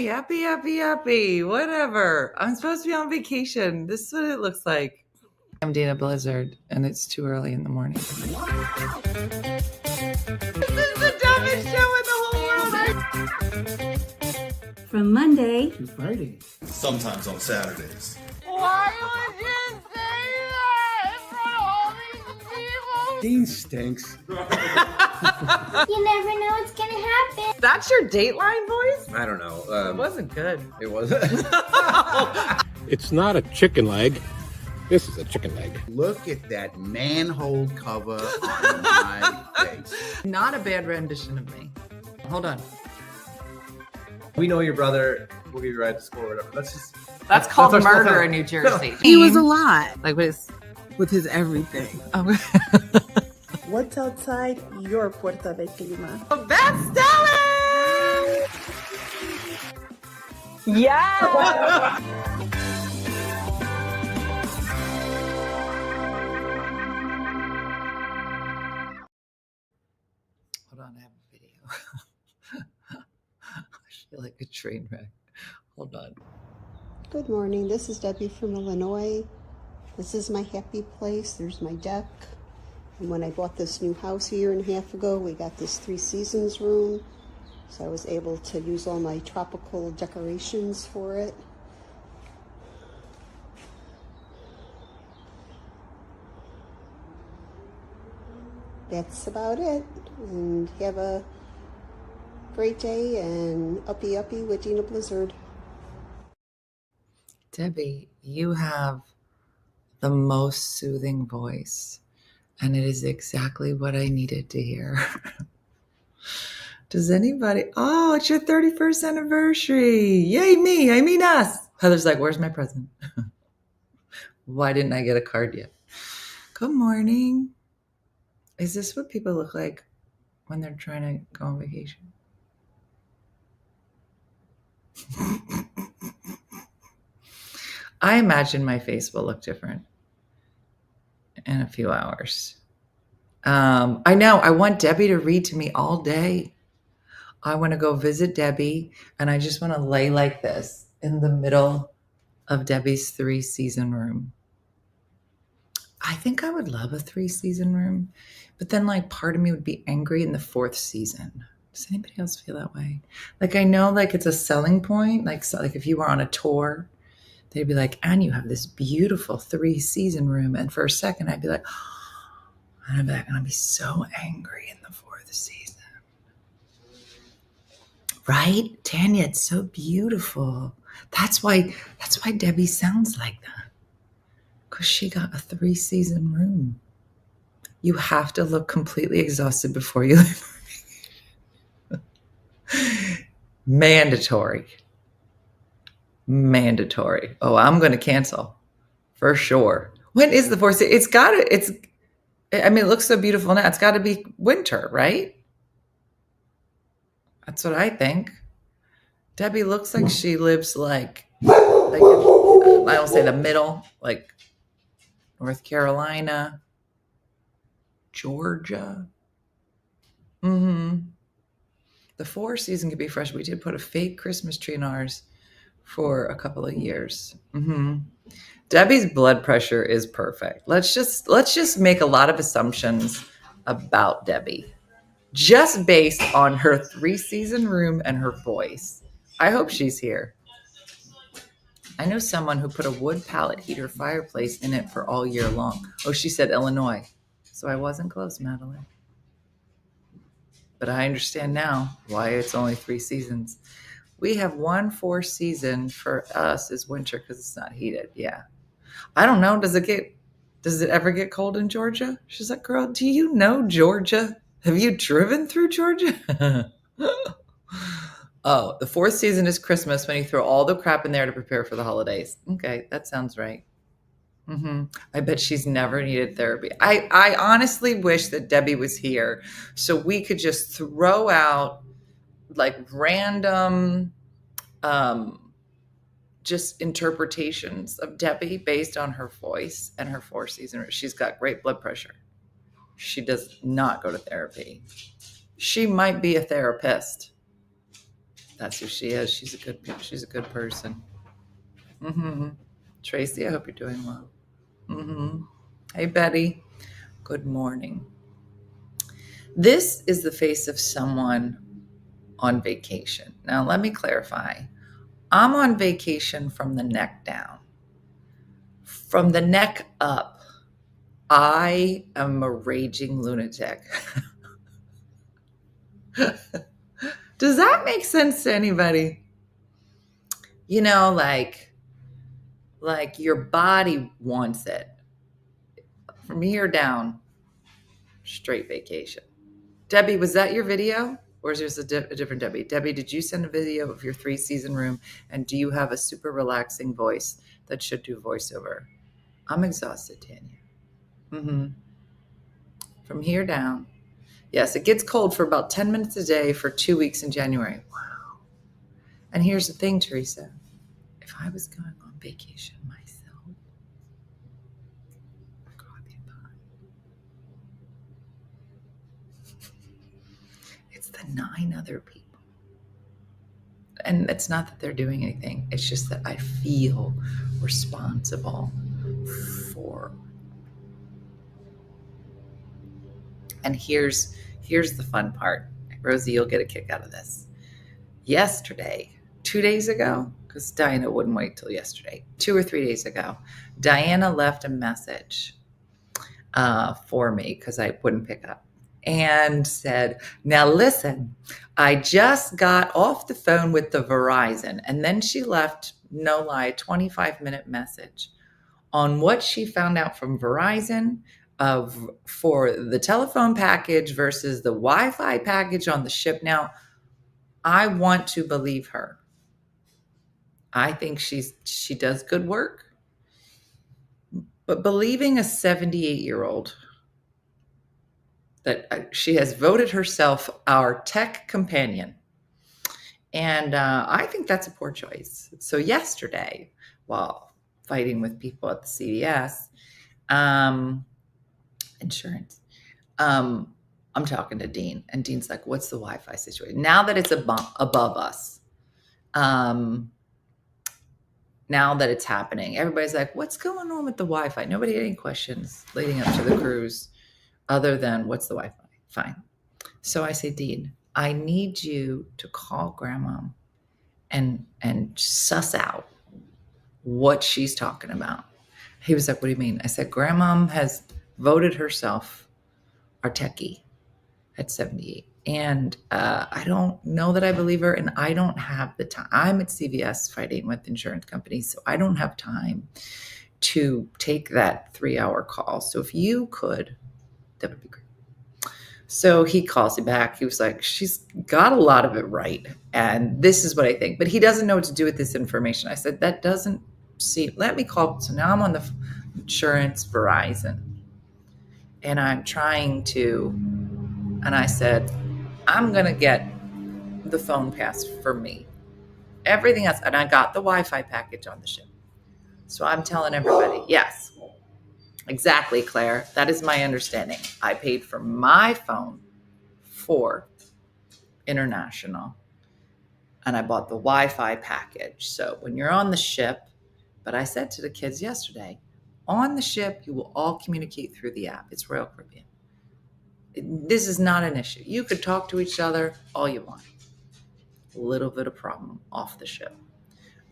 Happy. Whatever. I'm supposed to be on vacation. This is what it looks like. I'm Dana Blizzard, and it's too early in the morning. This is the dumbest show in the whole world. From Monday to Friday. Sometimes on Saturdays. Why would you say that in front of all these people? Dean stinks. You never know what's gonna happen. That's your Dateline voice? I don't know. It wasn't good. It wasn't. It's not a chicken leg. This is a chicken leg. Look at that manhole cover on my face. Not a bad rendition of me. Hold on. We know your brother. We'll give you a ride to school or whatever. That's called our murder school in New Jersey. He was a lot Like what is? with his everything. Oh, What's outside your Puerta de Clima? that's Stella! Yeah. Hold on, I have a video. I feel like a train wreck. Hold on. Good morning. This is Debbie from Illinois. This is my happy place. There's my deck. And when I bought this new house a year and a half ago, we got this 3 seasons room. So I was able to use all my tropical decorations for it. That's about it. And have a great day and uppy with Dina Blizzard. Debbie, you have the most soothing voice, and it is exactly what I needed to hear. Does anybody? Oh, it's your 31st anniversary. Yay, me. I mean us. Heather's like, where's my present? Why didn't I get a card yet? Good morning. Is this what people look like when they're trying to go on vacation? I imagine my face will look different in a few hours. I know. I want Debbie to read to me all day. I want to go visit Debbie, and I just want to lay like this in the middle of Debbie's 3-season room. I think I would love a 3-season room, but then like part of me would be angry in the 4th season. Does anybody else feel that way? Like I know like it's a selling point. Like if you were on a tour, they'd be like, and you have this beautiful 3-season room. And for a second, I'd be like, and I'd be like, and I'd be so angry in the 4th season. Right? Tanya, it's so beautiful. That's why Debbie sounds like that. Because she got a 3-season room. You have to look completely exhausted before you leave. Mandatory. Oh, I'm going to cancel for sure. When is the 4th season? It looks so beautiful now. It's got to be winter, right? That's what I think. Debbie looks like she lives like I don't say the middle, like North Carolina, Georgia. The 4 season could be fresh. We did put a fake Christmas tree in ours for a couple of years. Debbie's blood pressure is perfect. Let's just make a lot of assumptions about Debbie, just based on her 3-season room and her voice. I hope she's here. I know someone who put a wood pallet heater fireplace in it for all year long. Oh, she said Illinois. So I wasn't close, Madeline. But I understand now why it's only 3 seasons. We have 1 4 season for us is winter because it's not heated. Yeah. I don't know. Does it ever get cold in Georgia? She's like, girl, do you know Georgia? Have you driven through Georgia? Oh, the 4th season is Christmas when you throw all the crap in there to prepare for the holidays. Okay, that sounds right. I bet she's never needed therapy. I honestly wish that Debbie was here so we could just throw out like random just interpretations of Debbie based on her voice and her 4-season. She's got great blood pressure. She does not go to therapy. She might be a therapist. That's who she is. She's a good person. Mm-hmm. Tracy, I hope you're doing well. Mm-hmm. Hey, Betty. Good morning. This is the face of someone on vacation. Now, let me clarify. I'm on vacation from the neck down. From the neck up, I am a raging lunatic. Does that make sense to anybody? You know, like your body wants it. From here down, straight vacation. Debbie, was that your video? Or is this a different Debbie? Debbie, did you send a video of your 3-season room? And do you have a super relaxing voice that should do voiceover? I'm exhausted, Tanya. Mm-hmm. From here down. Yes, it gets cold for about 10 minutes a day for 2 weeks in January. Wow. And here's the thing, Teresa. If I was going on vacation myself, God, be fine. It's the 9 other people. And it's not that they're doing anything. It's just that I feel responsible for. And here's the fun part. Rosie, you'll get a kick out of this. Yesterday, 2 days ago, because Diana wouldn't wait till yesterday, 2 or 3 days ago, Diana left a message for me because I wouldn't pick up and said, now listen, I just got off the phone with the Verizon. And then she left, no lie, a 25-minute message on what she found out from Verizon for the telephone package versus the Wi-Fi package on the ship. Now, I want to believe her. I think she does good work. But believing a 78-year-old that she has voted herself our tech companion. And I think that's a poor choice. So yesterday, while fighting with people at the CVS, insurance, I'm talking to Dean. And Dean's like, what's the Wi-Fi situation? Now that it's above us, now that it's happening, everybody's like, what's going on with the Wi-Fi? Nobody had any questions leading up to the cruise other than what's the Wi-Fi? Fine. So I say, Dean, I need you to call Grandma and suss out what she's talking about. He was like, what do you mean? I said, Grandma has voted herself our techie at 78. And I don't know that I believe her, and I don't have the time. I'm at CVS fighting with insurance companies, so I don't have time to take that 3-hour call. So if you could, that would be great. So he calls me back. He was like, she's got a lot of it right. And this is what I think. But he doesn't know what to do with this information. I said, that doesn't seem, let me call. So now I'm on the insurance Verizon. And I'm trying to, and I said, I'm going to get the phone pass for me. Everything else. And I got the Wi-Fi package on the ship. So I'm telling everybody, yes. Exactly, Claire. That is my understanding. I paid for my phone for international, and I bought the Wi-Fi package. So when you're on the ship, but I said to the kids yesterday, on the ship, you will all communicate through the app. It's Royal Caribbean. This is not an issue. You could talk to each other all you want. A little bit of problem off the ship.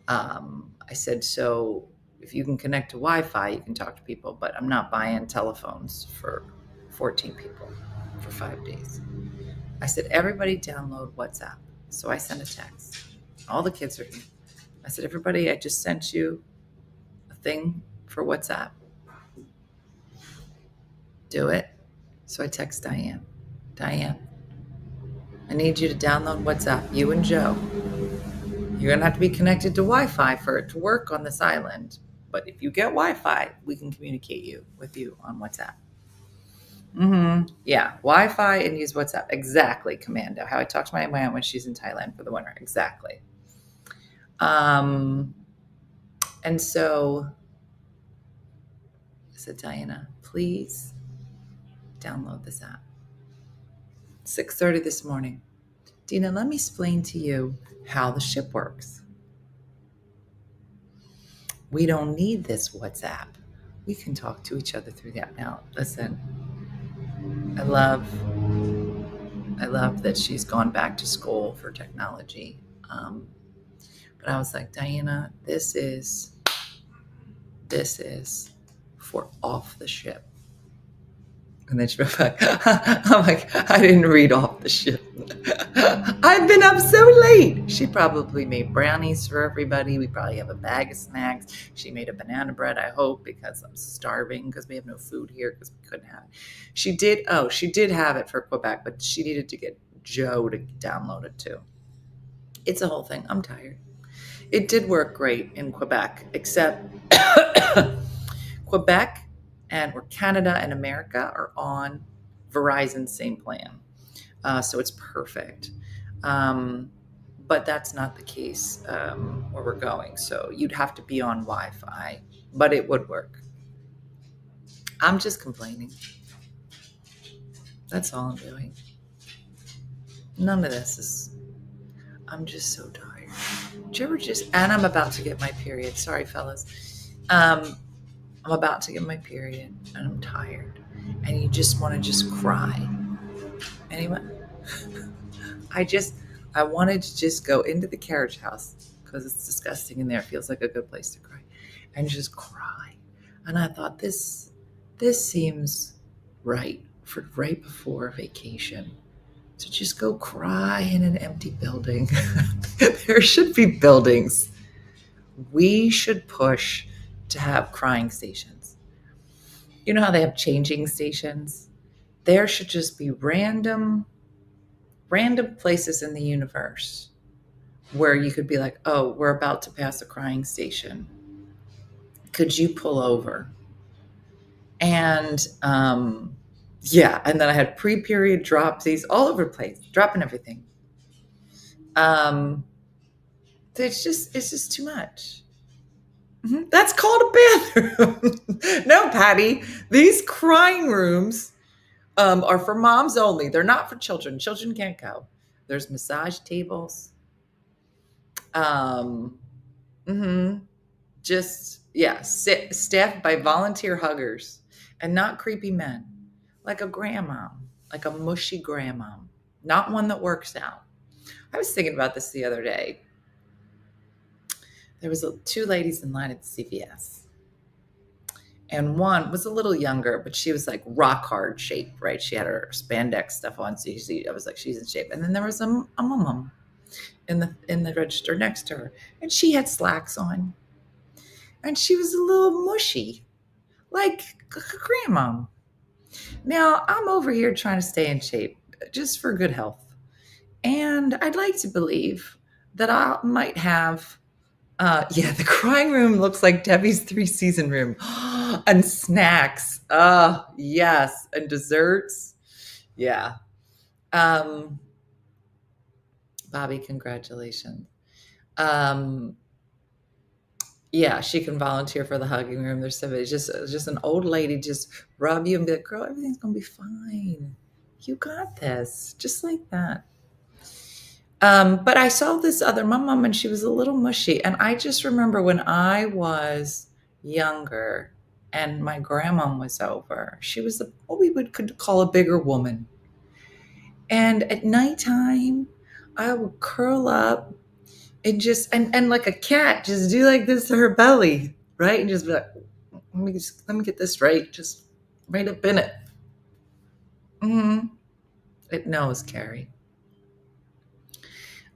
I said, so if you can connect to Wi-Fi, you can talk to people, but I'm not buying telephones for 14 people for 5 days. I said, everybody download WhatsApp. So I sent a text. All the kids are here. I said, everybody, I just sent you a thing for WhatsApp. Do it. So I text Diane. Diane, I need you to download WhatsApp, you and Joe. You're going to have to be connected to Wi-Fi for it to work on this island. But if you get Wi-Fi, we can communicate with you on WhatsApp. Yeah, Wi-Fi and use WhatsApp. Exactly, Commando. How I talk to my aunt when she's in Thailand for the winter. Exactly. And so I said, Diana, please download this app. 6:30 this morning. Dina, let me explain to you how the ship works. We don't need this WhatsApp. We can talk to each other through that. Now, listen, I love that she's gone back to school for technology. But I was like, Diana, this is for off the ship. And then she went back. I'm like, I didn't read off the ship. I've been up so late. She probably made brownies for everybody. We probably have a bag of snacks. She made a banana bread, I hope, because I'm starving because we have no food here because we couldn't have it. She did have it for Quebec, but she needed to get Joe to download it too. It's a whole thing. I'm tired. It did work great in Quebec, except Quebec or Canada and America are on Verizon's same plan. So it's perfect. But that's not the case where we're going. So you'd have to be on Wi-Fi, but it would work. I'm just complaining. That's all I'm doing. None of this is, I'm just so tired. Did you ever and I'm about to get my period. Sorry, fellas. I'm about to get my period and I'm tired. And you just want to just cry. Anyway, I wanted to just go into the carriage house because it's disgusting in there. It feels like a good place to cry. And just cry. And I thought this seems right for right before vacation. To just go cry in an empty building. There should be buildings. We should push to have crying stations. You know how they have changing stations? There should just be random places in the universe where you could be like, oh, we're about to pass a crying station. Could you pull over? And yeah, and then I had pre-period dropsies all over the place, dropping everything. It's just too much. That's called a bathroom. No, Patty, these crying rooms are for moms only. They're not for children. Children can't go. There's massage tables. Staffed by volunteer huggers and not creepy men, like a grandmom, like a mushy grandmom, not one that works out. I was thinking about this the other day. There was two ladies in line at the CVS. And one was a little younger, but she was like rock hard shape, right? She had her spandex stuff on. So I was like, she's in shape. And then there was a mom in the register next to her. And she had slacks on. And she was a little mushy, like a grandmom. Now, I'm over here trying to stay in shape just for good health. And I'd like to believe that I might have, the crying room looks like Debbie's 3-season room. And snacks. Oh, yes. And desserts. Yeah. Bobby, congratulations. Yeah, she can volunteer for the hugging room. There's somebody, just an old lady, just rub you and be like, girl, everything's going to be fine. You got this. Just like that. But I saw this other mom and she was a little mushy. And I just remember when I was younger and my grandma was over, she was what we could call a bigger woman. And at nighttime, I would curl up and just, and like a cat, just do like this to her belly, right? And just be like, let me get this right. Just right up in it. It knows, Carrie.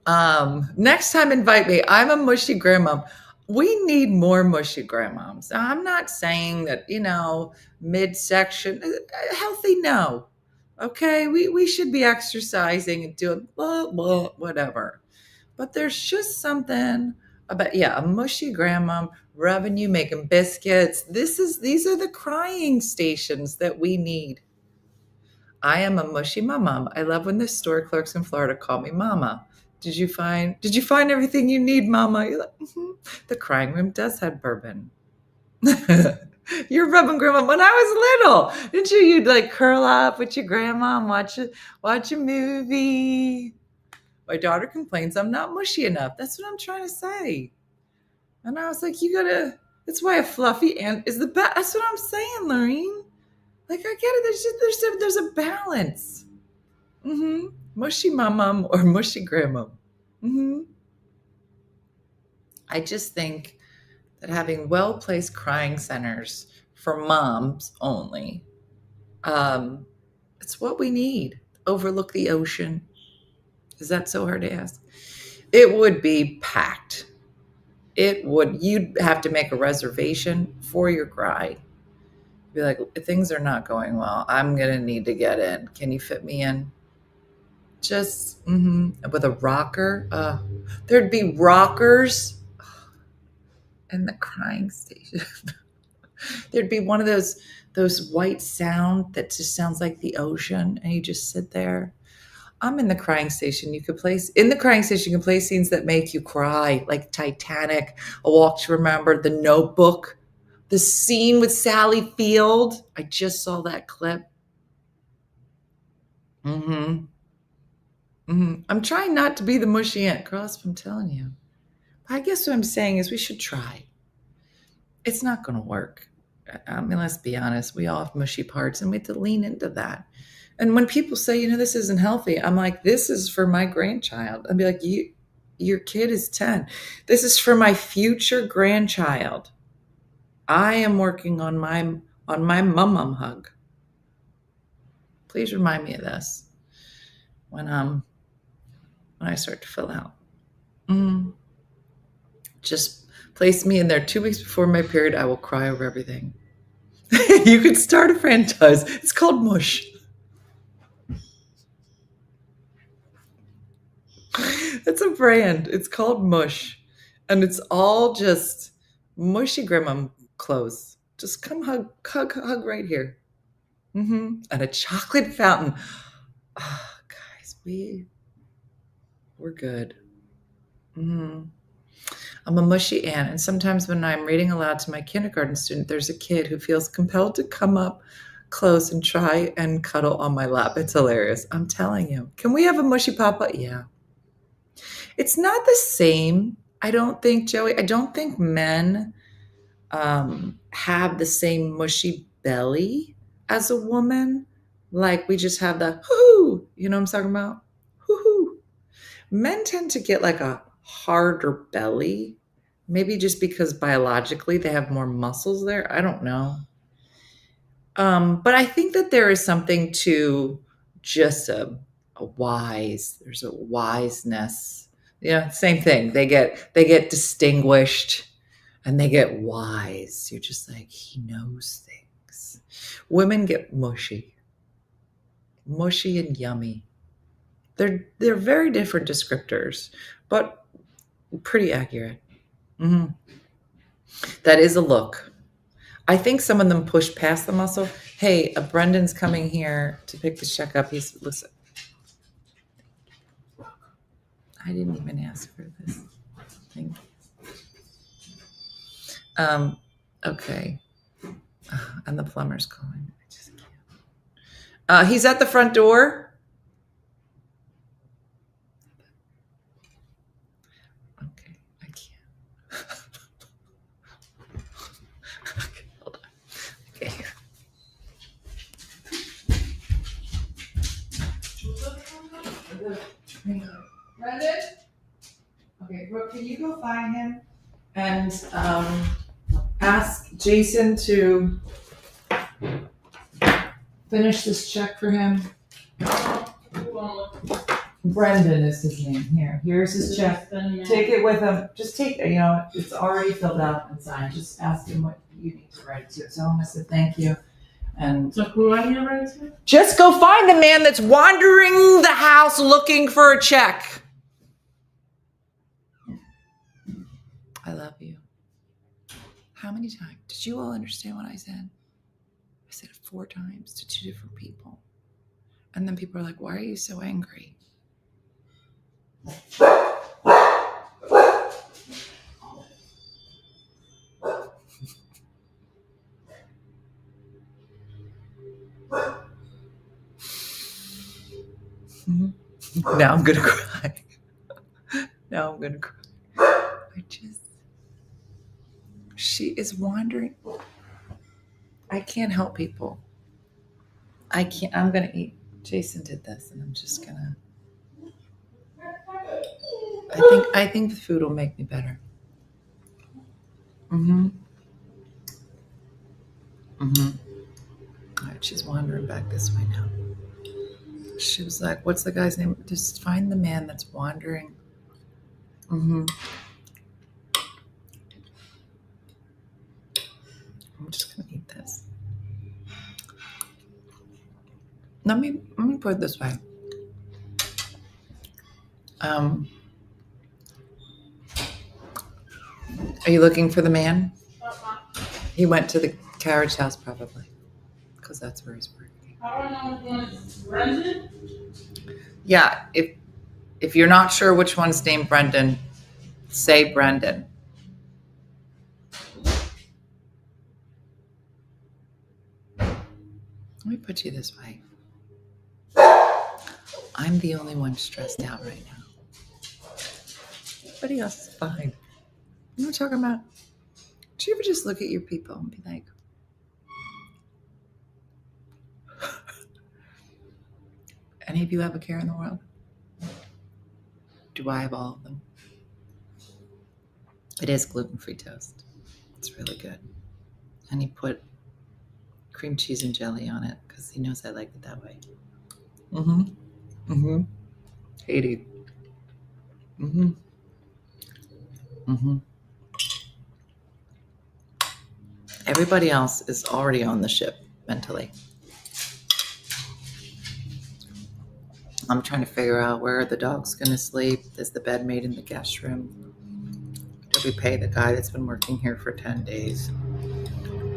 Next time, invite me. I'm a mushy grandmom. We need more mushy grandmoms. I'm not saying that, midsection, healthy, no. Okay, we should be exercising and doing blah, blah, whatever. But there's just something about, a mushy grandmom rubbing you, making biscuits. These are the crying stations that we need. I am a mushy mama. I love when the store clerks in Florida call me mama. Did you find everything you need, mama? You're like, The crying room does have bourbon. You're rubbing grandma. When I was little, didn't you? You'd like curl up with your grandma and watch a movie. My daughter complains I'm not mushy enough. That's what I'm trying to say. And I was like, that's why a fluffy ant is the best. That's what I'm saying, Lorene. Like, I get it. There's a balance. Mushy mum or mushy grandma. I just think that having well-placed crying centers for moms only, it's what we need. Overlook the ocean. Is that so hard to ask? It would be packed. You'd have to make a reservation for your cry. Be like, things are not going well. I'm going to need to get in. Can you fit me in? Just with a rocker. There'd be rockers in the crying station. There'd be one of those white sound that just sounds like the ocean, and you just sit there. I'm in the crying station. You can play scenes that make you cry, like Titanic, A Walk to Remember, The Notebook, the scene with Sally Field. I just saw that clip. I'm trying not to be the mushy Aunt Crosp, I'm telling you. I guess what I'm saying is we should try. It's not going to work. I mean, let's be honest. We all have mushy parts, and we have to lean into that. And when people say, this isn't healthy, I'm like, this is for my grandchild. I'd be like, your kid is 10. This is for my future grandchild. I am working on my mum hug. Please remind me of this when I start to fill out. Just place me in there 2 weeks before my period. I will cry over everything. You could start a franchise. It's called Mush. It's a brand. It's called Mush. And it's all just mushy grandma clothes. Just come hug right here. And a chocolate fountain. Oh, guys, we're good. I'm a mushy aunt, and sometimes when I'm reading aloud to my kindergarten student, there's a kid who feels compelled to come up close and try and cuddle on my lap. It's hilarious. I'm telling you. Can we have a mushy papa? Yeah. It's not the same, I don't think, Joey. I don't think men have the same mushy belly as a woman. Like, we just have the hoo-hoo. You know what I'm talking about? Hoo-hoo. Men tend to get like a harder belly, maybe just because biologically they have more muscles there. I don't know. But I think that there is something to just there's a wiseness. Yeah, same thing. They get distinguished and they get wise. You're just like, he knows things. Women get mushy and yummy. They're very different descriptors, but pretty accurate. That is a look. I think some of them push past the muscle. Hey, Brendan's coming here to pick the check up. Listen. I didn't even ask for this. Thank you. Okay. And the plumber's calling. I just can't. He's at the front door. Okay, I can't. Okay, hold on. Okay. Brendan? Okay, Brooke, can you go find him and ask Jason to finish this check for him? Brendan is his name. Here's his check. Take it with him. Just take it. It's already filled out and signed. Just ask him what you need to write to. Tell him I said thank you. And so who I need to write to? Just go find the man that's wandering the house looking for a check. I love you. How many times? Did you all understand what I said? I said it 4 times to 2 different people. And then people are like, why are you so angry? Now I'm going to cry. gonna cry. She is wandering. I can't help people. I can't. I'm gonna eat. Jason did this, and I'm just gonna. I think the food will make me better. Mm-hmm. Mm-hmm. All right, she's wandering back this way now. She was like, "What's the guy's name? Just find the man that's wandering." Mm-hmm. I'm just gonna eat this. Let me put it this way. Are you looking for the man? He went to the carriage house probably, because that's where he's working. Brendan? Yeah, if you're not sure which one's named Brendan, say Brendan. Let me put you this way. I'm the only one stressed out right now. Everybody else is fine. You know what I'm talking about? Do you ever just look at your people and be like, any of you have a care in the world? Do I have all of them? It is gluten-free toast. It's really good. And he put cream cheese and jelly on it because he knows I like it that way. Mm-hmm. Mm-hmm. Katie. Mm-hmm. Mm-hmm. Everybody else is already on the ship mentally. I'm trying to figure out where the dog's going to sleep. Is the bed made in the guest room? Did we pay the guy that's been working here for 10 days?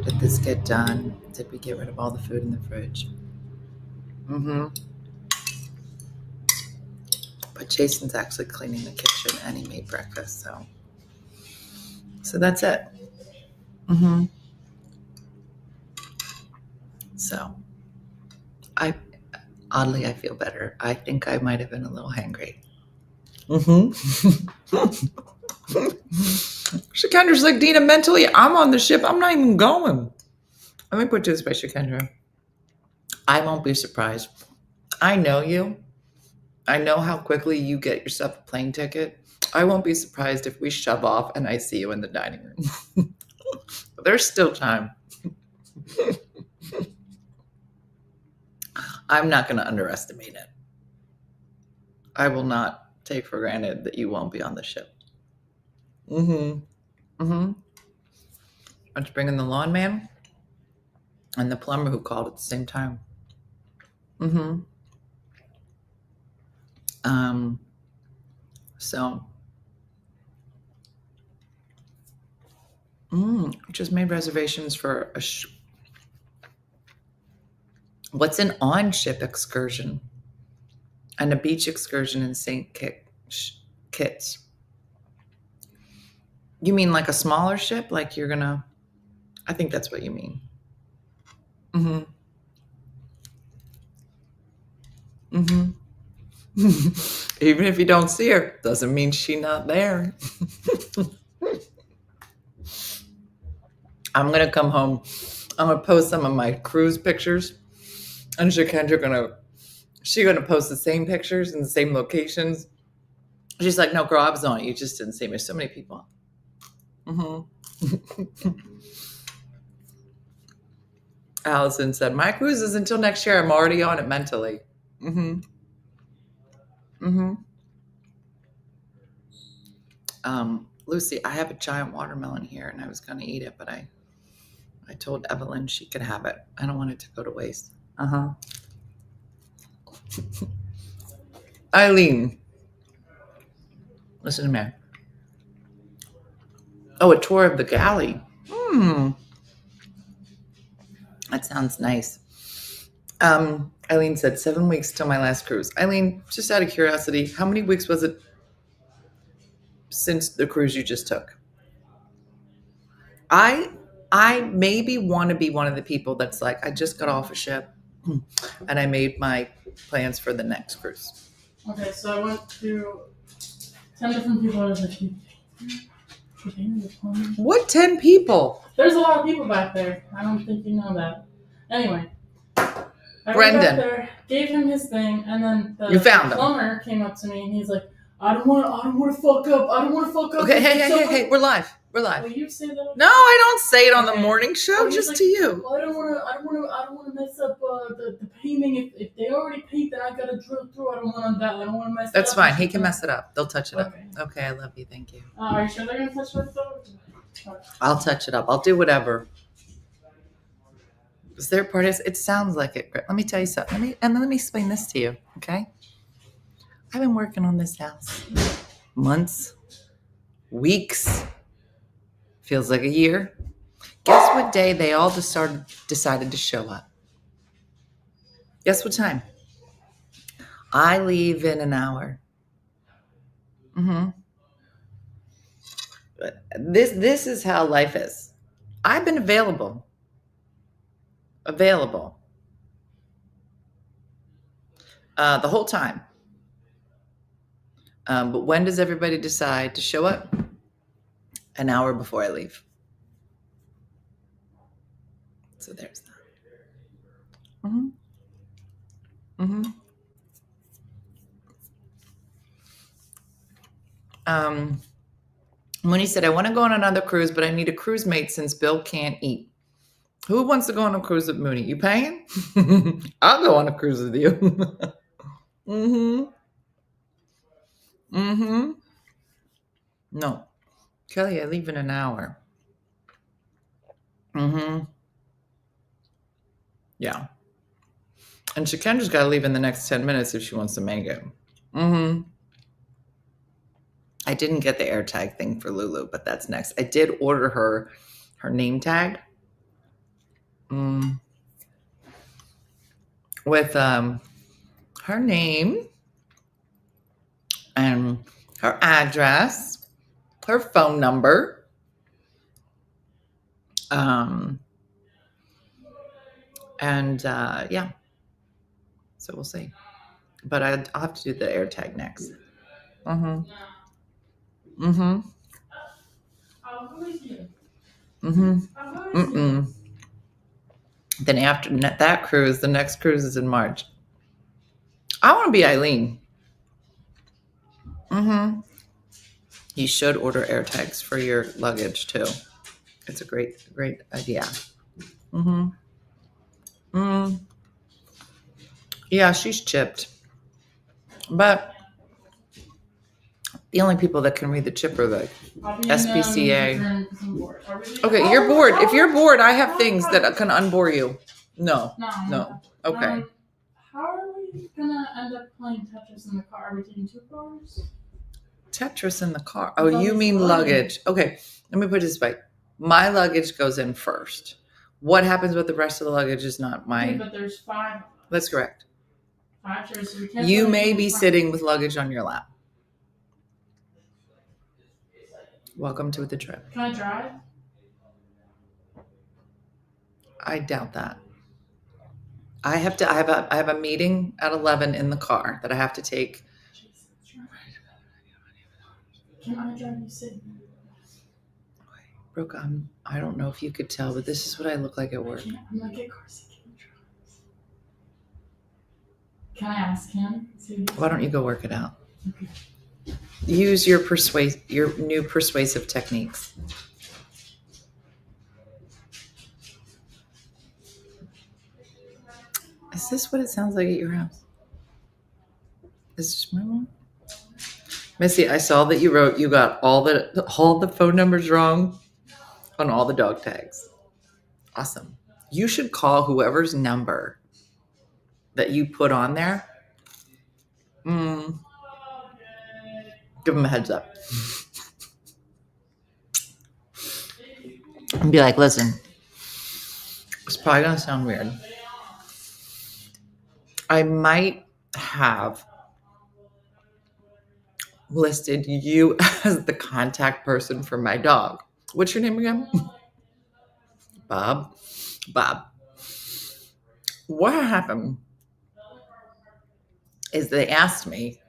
Did this get done? Did we get rid of all the food in the fridge? Mm-hmm. But Jason's actually cleaning the kitchen and he made breakfast, so that's it. Mm-hmm. So I feel better. I think I might have been a little hangry. Mm-hmm. Shikendra's like, Dina, mentally, I'm on the ship. I'm not even going. Let me put it this way, Shikendra. I won't be surprised. I know you. I know how quickly you get yourself a plane ticket. I won't be surprised if we shove off and I see you in the dining room. There's still time. I'm not going to underestimate it. I will not take for granted that you won't be on the ship. Mm-hmm. Mm-hmm. Let's bring in the lawn man and the plumber who called at the same time. Mm-hmm. Just made reservations for what's an on-ship excursion and a beach excursion in St. Kitts. You mean like a smaller ship? Like you're gonna, I think that's what you mean. Mm-hmm. Mm-hmm. Even if you don't see her, doesn't mean she's not there. I'm gonna come home. I'm gonna post some of my cruise pictures, and Shikendra gonna post the same pictures in the same locations. She's like, "No, girl, I was on it. You just didn't see me." So many people. Mm-hmm. Allison said, "My cruise is until next year. I'm already on it mentally." Mm-hmm. Mm-hmm. Lucy, I have a giant watermelon here, and I was going to eat it, but I told Evelyn she could have it. I don't want it to go to waste. Uh-huh. Eileen, listen to me. Oh, a tour of the galley. That sounds nice. Eileen said 7 weeks till my last cruise. Eileen, just out of curiosity, how many weeks was it since the cruise you just took? I maybe want to be one of the people that's like, I just got off a ship and I made my plans for the next cruise. Okay, so I went to 10 different people are like, What 10 people? there's a lot of people back there. I don't think you know that. Anyway, I went Brendan. back there, gave him his thing, and then You found the him. plumber came up to me and he's like, I don't want to fuck up. I don't want to fuck up. Okay, hey, we're live. We're live. Will you say that? No, I don't say it on the Okay. morning show, He's just like, to you. Well, I don't want to mess up the painting. If they already paint, then I gotta drill through. I don't want to mess. That's it up. fine. He can mess it up. They'll touch it Okay. up. Okay, I love you. Thank you. Are you sure they're gonna touch it though? I'll touch it up. I'll do whatever. Is there a part? It sounds like it. Let me tell you something. Let me explain this to you. Okay. I've been working on this house months, weeks. Feels like a year. Guess what day they all decided to show up? Guess what time? I leave in an hour. This is how life is. I've been available the whole time. But when does everybody decide to show up? An hour before I leave. So there's that. Mooney said, I want to go on another cruise, but I need a cruise mate since Bill can't eat. Who wants to go on a cruise with Mooney? You paying? I'll go on a cruise with you. No. Kelly, I leave in an hour. Yeah. And Shikendra's got to leave in the next 10 minutes if she wants to make it. I didn't get the AirTag thing for Lulu, but that's next. I did order her name tag. With her name and her address, her phone number, yeah. So we'll see. But I'll have to do the AirTag next. Then after that cruise, the next cruise is in March. I want to be Eileen. You should order AirTags for your luggage too. It's a great idea. Yeah, she's chipped. But the only people that can read the chip are the SPCA. Okay, you're bored. If you're bored, I have things that can unbore you. No. Okay. How are we gonna end up playing Tetris in the car? Are we taking 2 cars? Tetris in the car. Oh, you mean luggage. Okay, let me put it this way. My luggage goes in first. What happens with the rest of the luggage is not my... Okay, but there's 5. That's correct. 5 chairs, so we can't... You may be sitting with luggage on your lap. Welcome to the trip. Can I drive? I doubt that. I have a meeting at 11 in the car that I have to take. Can I drive you sitting? Brooke, I don't know if you could tell, but this is what I look like at work. I'm gonna get car seat. Can I ask him? Why don't you go work it out? Okay. Use your new persuasive techniques. Is this what it sounds like at your house? Is this my one? Missy, I saw that you wrote you got all the phone numbers wrong on all the dog tags. Awesome. You should call whoever's number that you put on there. Give them a heads up. And be like, listen, it's probably going to sound weird. I might have listed you as the contact person for my dog. What's your name again? Bob. What happened is they asked me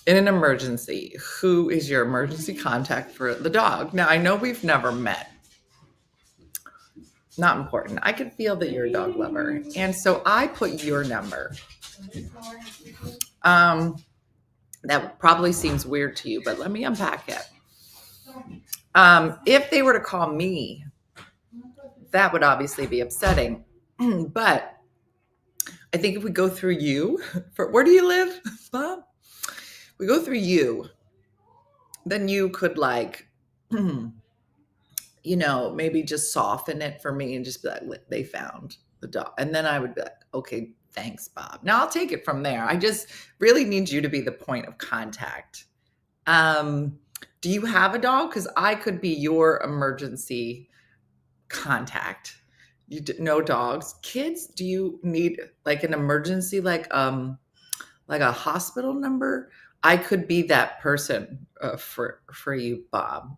in an emergency, who is your emergency contact for the dog? Now, I know we've never met. Not important. I can feel that you're a dog lover. And so I put your number. That probably seems weird to you, but let me unpack it. If they were to call me, that would obviously be upsetting. But I think if we go through you, where do you live, Bob? We go through you, then you could like, maybe just soften it for me and just be like, they found the dog. And then I would be like, okay, thanks, Bob. Now I'll take it from there. I just really need you to be the point of contact. Do you have a dog? Because I could be your emergency contact. You no dogs. Kids, do you need like an emergency, like a hospital number? I could be that person for you, Bob.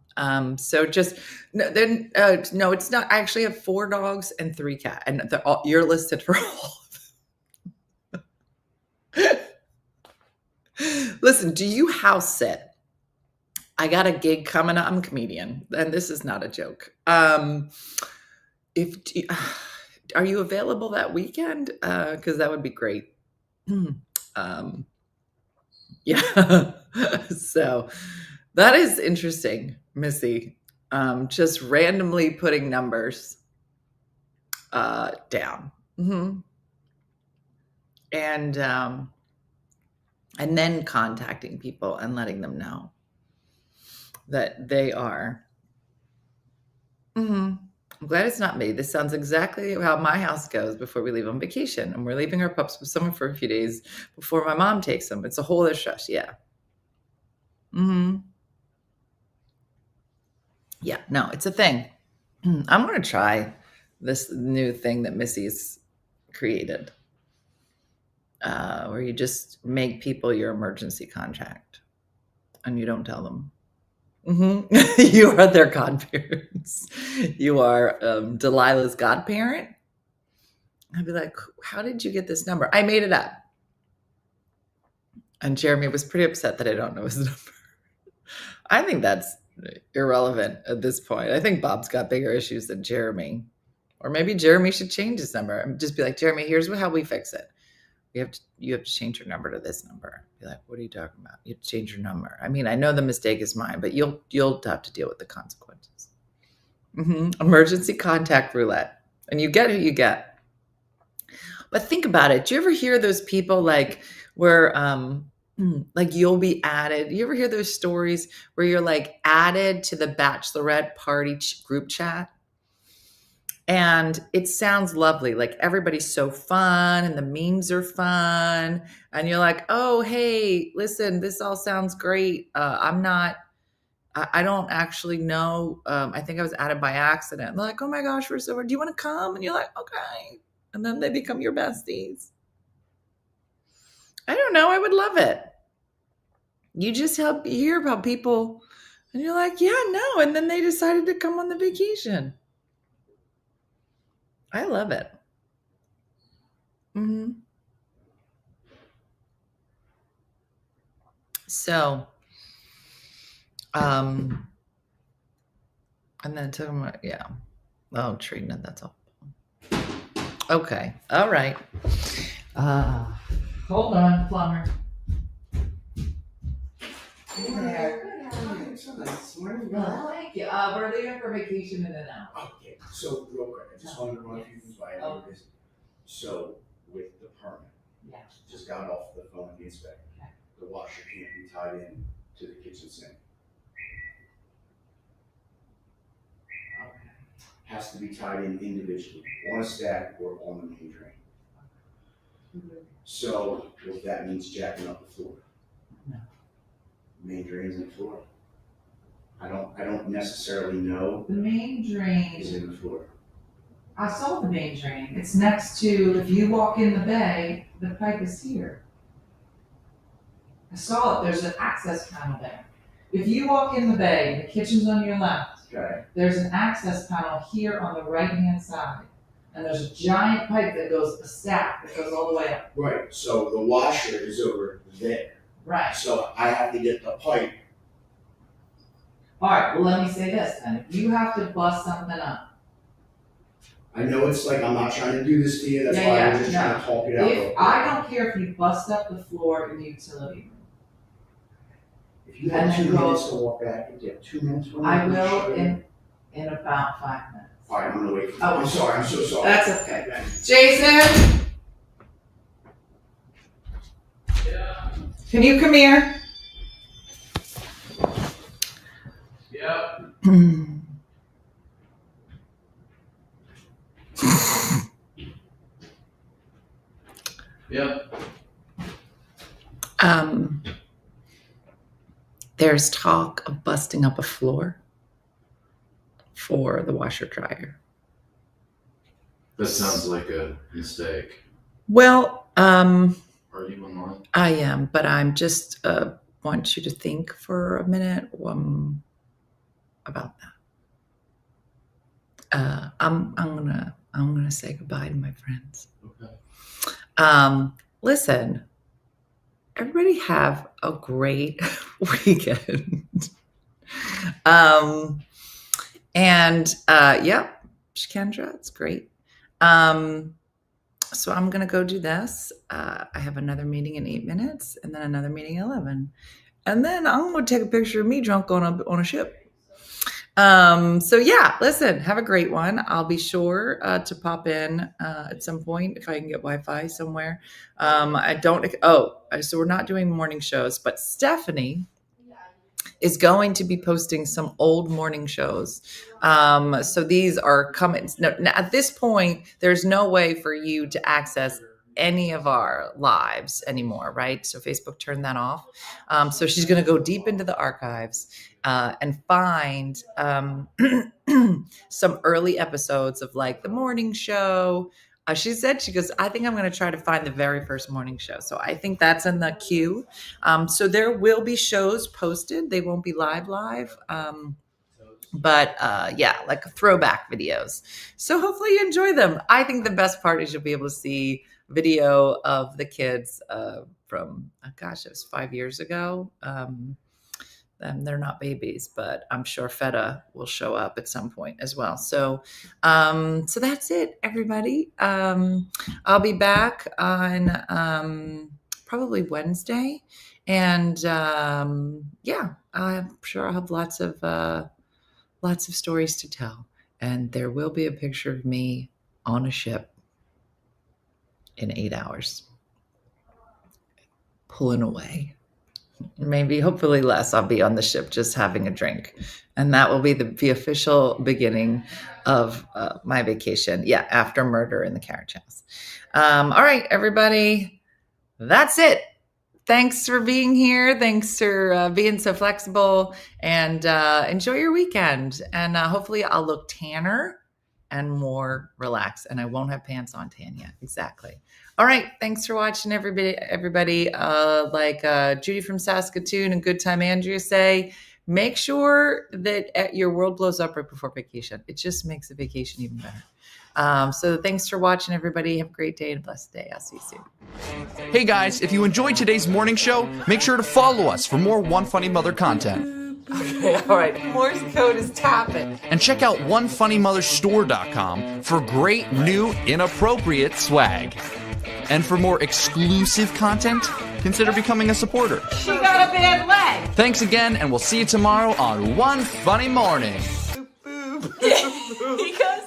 So just no, it's not. I actually have 4 dogs and 3 cats, and you're listed for all of them. Listen, do you house sit? I got a gig coming up. I'm a comedian, and this is not a joke. Are you available that weekend? Because that would be great. Yeah. So that is interesting, Missy. Just randomly putting numbers down. Mm-hmm. And then contacting people and letting them know that they are. Mm-hmm. I'm glad it's not me. This sounds exactly how my house goes before we leave on vacation. And we're leaving our pups with someone for a few days before my mom takes them. It's a whole other shush. Yeah. Mm-hmm. Yeah, no, it's a thing. I'm going to try this new thing that Missy's created, where you just make people your emergency contact and you don't tell them. Mm-hmm. You are their godparents. You are Delilah's godparent. I'd be like, how did you get this number? I made it up. And Jeremy was pretty upset that I don't know his number. I think that's irrelevant at this point. I think Bob's got bigger issues than Jeremy. Or maybe Jeremy should change his number and just be like, Jeremy, here's how we fix it. You have to change your number to this number. Be like, what are you talking about? You have to change your number. I mean, I know the mistake is mine, but you'll have to deal with the consequences. Mm-hmm. Emergency contact roulette. And you get who you get. But think about it. Do you ever hear those people like where like you'll be added? You ever hear those stories where you're like added to the bachelorette party group chat? And it sounds lovely. Like everybody's so fun and the memes are fun. And you're like, oh, hey, listen, this all sounds great. I don't actually know. I think I was added by accident. And they're like, oh my gosh, we're so, do you want to come? And you're like, okay. And then they become your besties. I don't know. I would love it. You just hear about people and you're like, yeah, no. And then they decided to come on the vacation. I love it. Mm-hmm. So, and then talking about, yeah. Oh, Trina, that's all. Okay. All right. Hold on, plumber. Hey there. Thank you. We're leaving for vacation in an hour. Okay, so real quick, I just wanted to run a few things by you. So with the permit, Yeah. just got off the phone with the inspector. Okay. The washer can't be tied in to the kitchen sink. Okay. Has to be tied in individually, on a stack or on the main drain. So if that means jacking up the floor. No. Main drain's in the floor. I don't necessarily know The main drain. is in the floor. I saw the main drain. It's next to, if you walk in the bay, the pipe is here. I saw it. There's an access panel there. If you walk in the bay, the kitchen's on your left. Okay. There's an access panel here on the right-hand side. And there's a giant pipe that goes, a stack that goes all the way up. Right, so the washer is over there. Right. So I have to get the pipe. All right, well, let me say this then. If you have to bust something up. I know it's like, I'm not trying to do this to you, that's Yeah, why yeah, we're just trying to talk it out. real If quick. I don't care if you bust up the floor in the utility room. If you have and 2 then go- minutes to walk back, if you have 2 minutes. when I you will show me. in about 5 minutes. All right, I'm gonna wait for you. Oh. I'm sorry, I'm so sorry. That's okay. Jason? Can you come here? Yep. Yep. There's talk of busting up a floor for the washer dryer. That sounds like a mistake. Well, Are you online? I am, but I'm just want you to think for a minute about that. I'm gonna say goodbye to my friends. Okay. Listen, everybody have a great weekend. Yeah, Kendra, it's great. So I'm going to go do this. I have another meeting in 8 minutes and then another meeting in 11. And then I'm going to take a picture of me drunk on a ship. So yeah, listen, have a great one. I'll be sure to pop in at some point if I can get Wi-Fi somewhere. So we're not doing morning shows, but Stephanie is going to be posting some old morning shows. So these are coming. Now, at this point, there's no way for you to access any of our lives anymore, right? So Facebook turned that off. So she's going to go deep into the archives and find some early episodes of like the morning show. She goes, I think I'm going to try to find the very first morning show. So I think that's in the queue. So there will be shows posted. They won't be live. But yeah, like throwback videos. So hopefully you enjoy them. I think the best part is you'll be able to see video of the kids from, it was 5 years ago. And they're not babies, but I'm sure Feta will show up at some point as well. So that's it, everybody. I'll be back on probably Wednesday, and yeah, I'm sure I'll have lots of stories to tell. And there will be a picture of me on a ship in 8 hours, pulling away. Maybe, hopefully less. I'll be on the ship just having a drink. And that will be the official beginning of my vacation. Yeah, after murder in the carriage house. All right, everybody. That's it. Thanks for being here. Thanks for being so flexible. And enjoy your weekend. And hopefully I'll look tanner and more relaxed. And I won't have pants on tan yet. Exactly. All right. Thanks for watching, everybody. Like Judy from Saskatoon and Good Time Andrea say, make sure that your world blows up right before vacation. It just makes the vacation even better. So thanks for watching, everybody. Have a great day and a blessed day. I'll see you soon. Hey guys, if you enjoyed today's morning show, make sure to follow us for more One Funny Mother content. Okay, all right. Morse code is tapping. And check out OneFunnyMotherStore.com for great new inappropriate swag. And for more exclusive content, consider becoming a supporter. She got a bad leg. Thanks again, and we'll see you tomorrow on One Funny Morning. He goes,